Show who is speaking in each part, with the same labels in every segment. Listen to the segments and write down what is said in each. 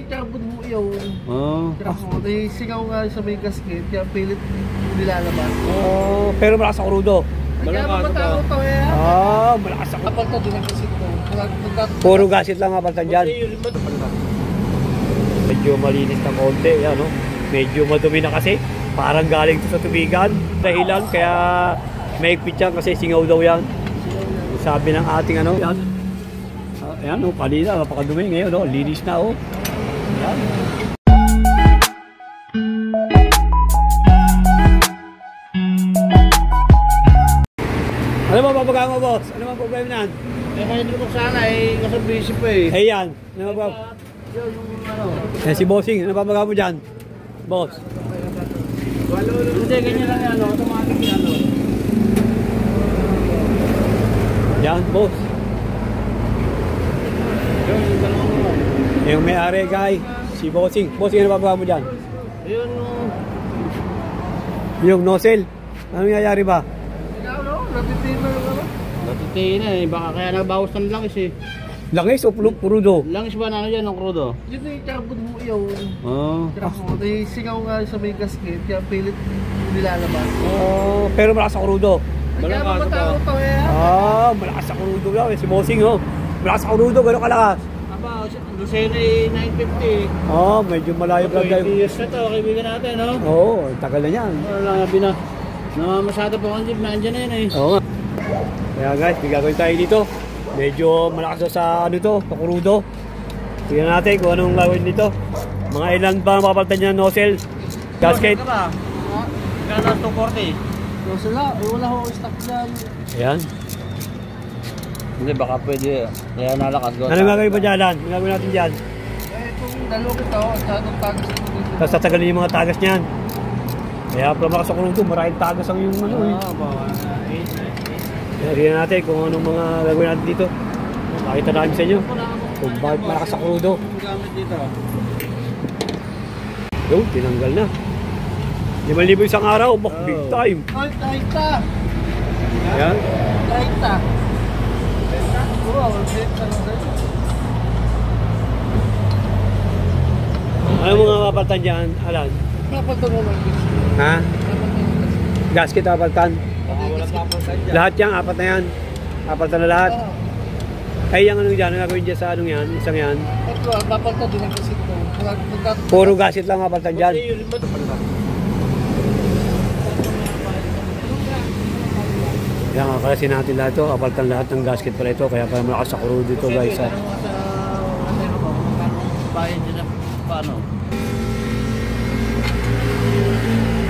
Speaker 1: carbon mo yun.
Speaker 2: Oh.
Speaker 1: May singaw nga sa may gasket, kaya pilit nilalabas.
Speaker 2: Oh, pero malakas sa krudo.
Speaker 1: Kaya matakot to eh.
Speaker 2: Malakas sa krudo.
Speaker 1: Kapal to, din ang gasket ko.
Speaker 2: Puro gasit lang kapaltan dyan. Medyo malinis ng konti, yan no? Medyo madumi na kasi. Parang galing to sa tubigan. Dahilan, kaya may yan kasi singaw daw yan. Sabi ng ating ano, yan. Ayan o, kanina, napakadumi ngayon o, linis na o. Ayan. Ano ba papagaan mo, boss? Ano ba problema nan?
Speaker 1: May ko sana eh, kasi busy pa eh.
Speaker 2: Ayan, ano ba? Si Bossing, ano papagaan mo dyan? Boss?
Speaker 1: Hindi, ganyan lang yan, automatic yan.
Speaker 2: Yan, boss. Yung may-ari, guy, si Bossing. Bossing, ano papagaan mo dyan? Yung nozzle. Ano nangyayari ba?
Speaker 1: Natitihin na eh, baka kaya nabawas ng langis eh.
Speaker 2: Langis o purudo?
Speaker 1: Langis ba na yan ng krudo? Yun yung carbon mo yun. May singaw nga sa may gasket, kaya pilit nilalabas.
Speaker 2: Pero malakas sa krudo.
Speaker 1: Kaya matakot to eh.
Speaker 2: Malakas sa krudo lang eh, si Bossing oh. Malakas sa krudo, gano'ng kalakas?
Speaker 1: Aba, Lucena 950.
Speaker 2: Medyo malayo lang tayo.
Speaker 1: 20 years na to, kaibigan natin no?
Speaker 2: Tagal na yan.
Speaker 1: Namamasada po ang jeep, nandiyan na yun eh.
Speaker 2: Oo nga. Kaya guys, may gagawin tayo dito. Medyo malakas sa ano to, sa krudo. Tingnan natin kung anong gagawin dito. Mga ilan ba makapalitan niya nozzle? Gasket?
Speaker 1: Gana 240. Nozzle lang, wala akong stock dyan.
Speaker 2: Ayan.
Speaker 1: Hindi, baka pwede. Kaya nalakas ko.
Speaker 2: Anong gagawin pa dyan, Lan? Anong gagawin natin dyan?
Speaker 1: Kung dalawa kita, tatong tagas.
Speaker 2: Tapos tatagalin yung mga tagas niyan. Kaya pala malakas sa krudo, maraming tagas ang yung ano eh. Tingnan natin kung anong mga gagawin natin dito. Makita namin sa inyo kung bakit malakas sa krudo. Yung, tinanggal na. 5,000 isang araw, big time.
Speaker 1: Ay, 30.
Speaker 2: Ayan.
Speaker 1: 30.
Speaker 2: Ano mga kapalitan dyan, Alan?
Speaker 1: Kapalitan mo lang.
Speaker 2: Ha? Gasket kapalitan? Lahat yan, apat na yan. Kapalitan na lahat. Ay, yung ano dyan, ang gagawin dyan sa anong yan, isang yan.
Speaker 1: Ito, kapalitan din ang gasket ko.
Speaker 2: Puro gasket lang kapalitan dyan. Yan, kakalasin natin lahat ito. Kapalitan lahat ng gasket pala ito. Kaya pala malakas sa krudo ito guys.
Speaker 1: Bayan dyan na paano?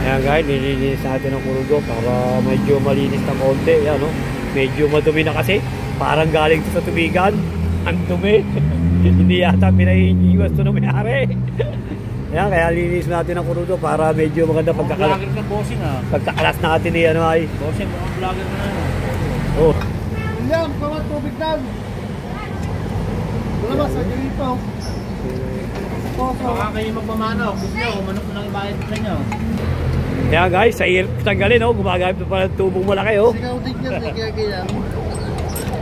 Speaker 2: Ayan guys, nililinis natin ang krudo para medyo malinis na konti. Ayan, no? Medyo madumi na kasi. Parang galing ito sa tubigan. Ang dumi. Hindi yata pinaiiwas ito na may-ari. Ayan, kaya linis natin ang krudo para medyo maganda pagkakalas.
Speaker 1: Vlogger ka, bossing ha?
Speaker 2: Pagkakalas natin ni ano ay.
Speaker 1: Bossing, mga vlogger na yan. William, kawat tubig lang. Wala ba, sa dito. Baka kayo magmamano. Gusto nyo, manok nang ibayad sa inyo.
Speaker 2: Kaya guys, sa hirap tanggalin, oh, gumagamit pa pala tubong malaki. Oh.
Speaker 1: Sigaw din yan, kaya.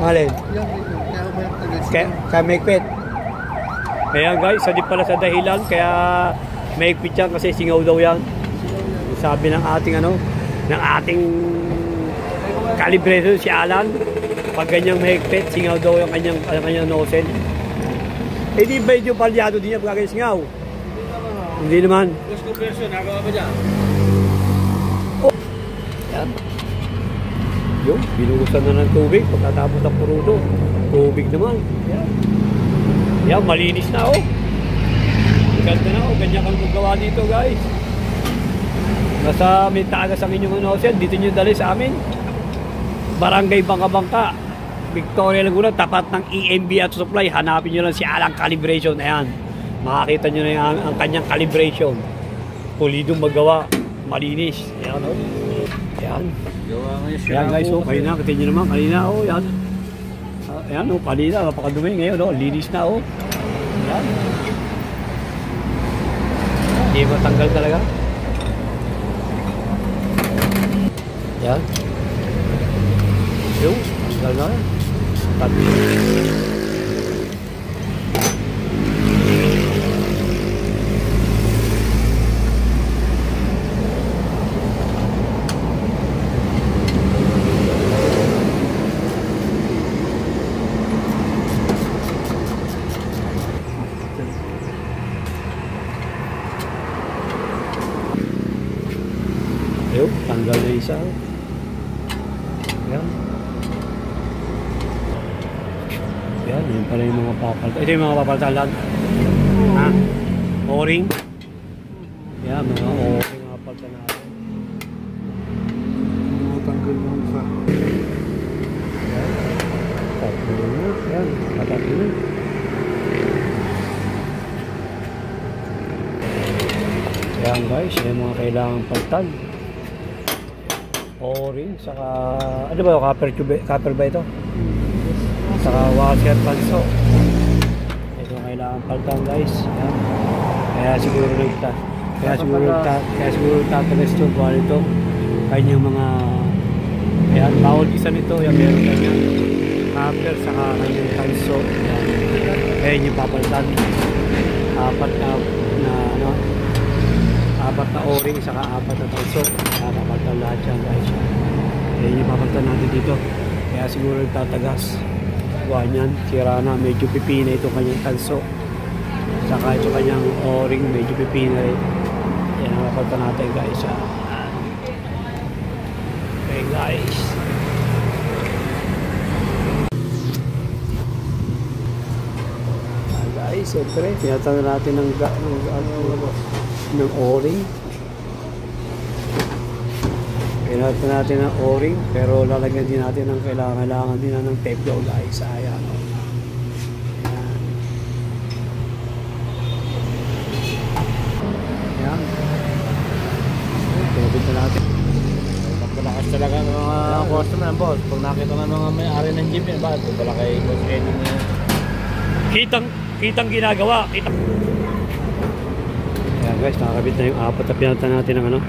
Speaker 2: Alin?
Speaker 1: Yan, kaya ba yung tagas?
Speaker 2: Kaya maigpit. Kaya guys, di pala sa dahilan, kaya maigpit yan kasi singaw daw yan. Sabi ng ating ano, ng ating calibration si Alan, pag ganyang mahigpit, singaw daw yung kanyang nozzle. Eh di ba yung palyado din niya pag ganyang singaw? Hindi naman.
Speaker 1: Gusto version, nagawa ba dyan?
Speaker 2: Oh. Yan. Yung, binugusan na ng tubig pagkatapos ng krudo. Tubig naman. Yan. Yan, malinis na oh. Ganda na oh, ganyan kang magawa dito guys. Nasa may tagas ang inyong nozzle, dito nyo dali sa amin. Barangay Bangka-Bangka, Victoria Laguna, tapat ng EMB at supply. Hanapin nyo lang si Alan Calibration. Ayan, makakita nyo na yung, ang kanyang calibration. Pulidong magawa, malinis. Ayan oh. Ayan. Ayan guys oh, kayo na, kita nyo naman kanina oh. Ayan. Ayan oh, kanina, napakadumi ngayon oh. Linis na oh. Ayan. Hindi matanggal talaga. Ayan. Yung, tanggal na. guys ha. Yan. Yan, yun pala yung mga papalta. Ito yung mga papaltalan. Ha? O-ring. Yan, mga O-ring mga papalta natin.
Speaker 1: Tanggal mo sa.
Speaker 2: Yan. Tatlo na. Yan, tatlo na. Yan guys, yung mga kailangang paltan. O-ring, saka ano ba yung copper ba ito? Saka washer panso. Ito yung kailangan paltan guys. Yan. Kaya siguro tatagas ito buwan ito. Kanyang mga ayan, bawal isa nito. Yan, meron kanyang copper saka kanyang panso. Yan. Ayan yung papaltan. Apat na o-ring saka apat na tanso. Papaltan lahat yan guys. Ayan yung papaltan natin dito. Kaya siguro tatagas. Buwan yan. Sira na. Medyo pipina ito kanyang tanso. Saka ito kanyang o-ring. Medyo pipina rin. Ayan ang papaltan natin guys. Okay guys. Guys, siyempre. Tinatanda natin ng o-ring. Pinatan natin ng o-ring pero lalagyan din natin ng kailangan din ng tape daw guys. Ayan. Ayan. Pinapinta natin.
Speaker 1: Magpalakas talaga ng mga customer, boss. Pag nakita ng mga may-ari ng jeep yan, bakit? Pala kay Boss Eddie na yan.
Speaker 2: Kitang ginagawa. Ayan guys, nakakabit na yung apat na pinata natin ng ano.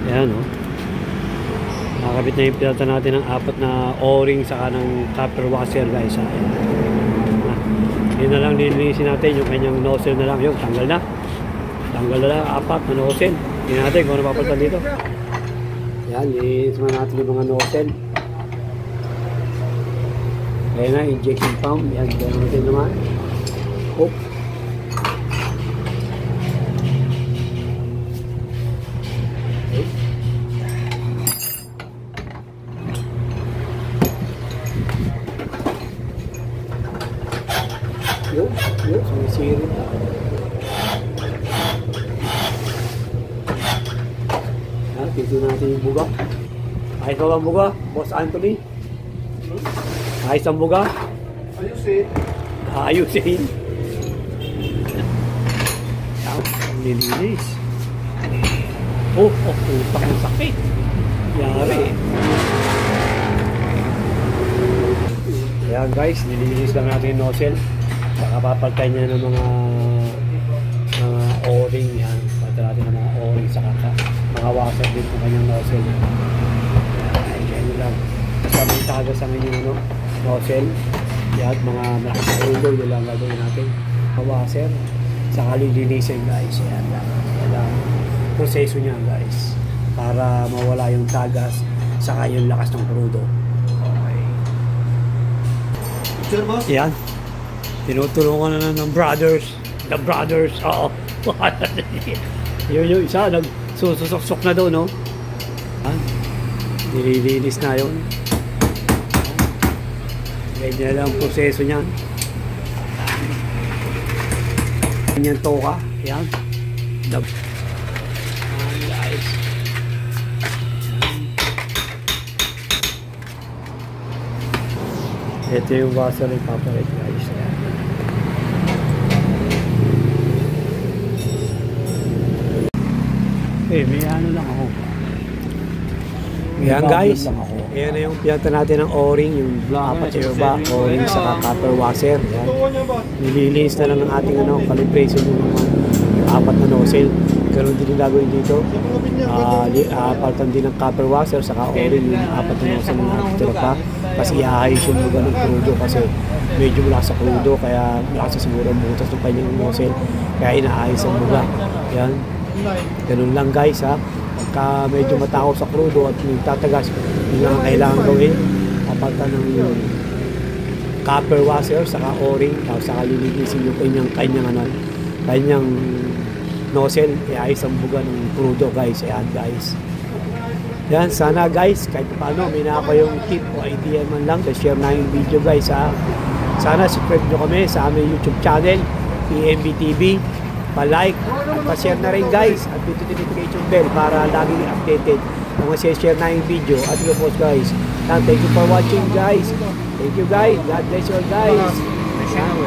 Speaker 2: Ayan o. Nakakabit na yung pinata natin ng apat na o-ring saka ng copper washer guys. Ayan. Yun na lang nilinisin natin yung kanyang nozzle na lang. Yung tanggal na. Tanggal na lang apat na nozzle. Hindi natin kung ano papalitan dito. Ayan, nilinisin natin yung mga nozzle. Ayan na, injection pump. Ayan, gano'n natin naman. Hook. Yun, sumisirit. Ayan, tito natin yung buga. Ayos ba ang buga, Boss Anthony? Ayos ang buga?
Speaker 1: Ayusin.
Speaker 2: Ayusin. Nilinis. Utak ng sakit. Yari. Ayan guys, nilinis lang natin yung nozzle. Saka papaltay niya ng mga o-ring yan. Papaltay natin ng mga o-ring saka mga washer din ng kanyang nozzle. Ayan lang. Kasama yung tagas ang inyong nozzle. Yan, mga malakas na ulo, yun lang gagawin natin. Washer. Saka lilinisin guys. Ayan lang. Yan lang. Proseso niya guys. Para mawala yung tagas. Saka yung lakas ng crudo. Okay.
Speaker 1: Sure, boss?
Speaker 2: Yan. Tinutulungan na ng brothers. The brothers. Oo. Yung isa, nagsusok-sok na doon, no? Yan. Nililinis na yun. Ganyan lang ang proseso niyan. Ganyan toka. Yan. Yan guys. Ito yung washer ng papalit guys. May ano lang ako. Yan guys. Ayan na yung pinata natin ng o-ring. Yung apat sa iba. O-ring sa copper washer. Yan. Nililinis na lang ng ating calibration yung apat na nozzle. Ganun din yung gagawin dito. Paltan din ng copper washer saka o-ring yung apat na nozzle na natitira pa. Kasi iahayos yung lugar ng crudo kasi medyo malakas sa crudo kaya malakas siguro ang butas ng kanyang nozzle kaya inaayos ang lugar. Yan. Ganun lang guys ha. Pagka medyo matakot sa crudo at tatagas, yun lang ang kailangan gawin. Paltan ng copper washer saka o-ring tapos saka lilinisin yung kanyang nozzle, iayos ang buga ng crudo guys. Ayan guys. Yan, sana guys, kahit paano, may naka yung tip o idea man lang, share na yung video guys ha. Sana subscribe nyo kami sa aming YouTube channel, EMB TV. Pa-like at pa-share na rin guys. At dito notification bell para laging updated kung share na yung video. At yun po guys. Thank you for watching guys. Thank you guys. God bless you all guys.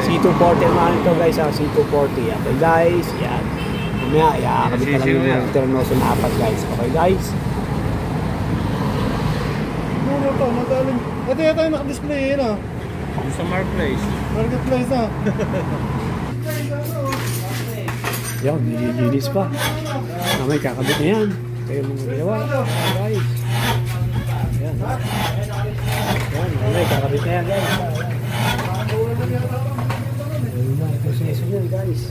Speaker 2: C240 naman ito guys ha. C240. Okay guys. Yan. Mamaya, iakabit ka lang yung Ternoso na apat guys. Okay guys.
Speaker 3: Ano to? Magaling. Ito yata yung naka-display yun ah.
Speaker 1: Sa Marketplace.
Speaker 3: Marketplace ah.
Speaker 2: Yan, nililinis pa. Mamay, kakabit na yan. Ito yung mga ginawa. Guys. Yan. Yan, mamay, kakabit na yan guys. Yan, proseso yan guys.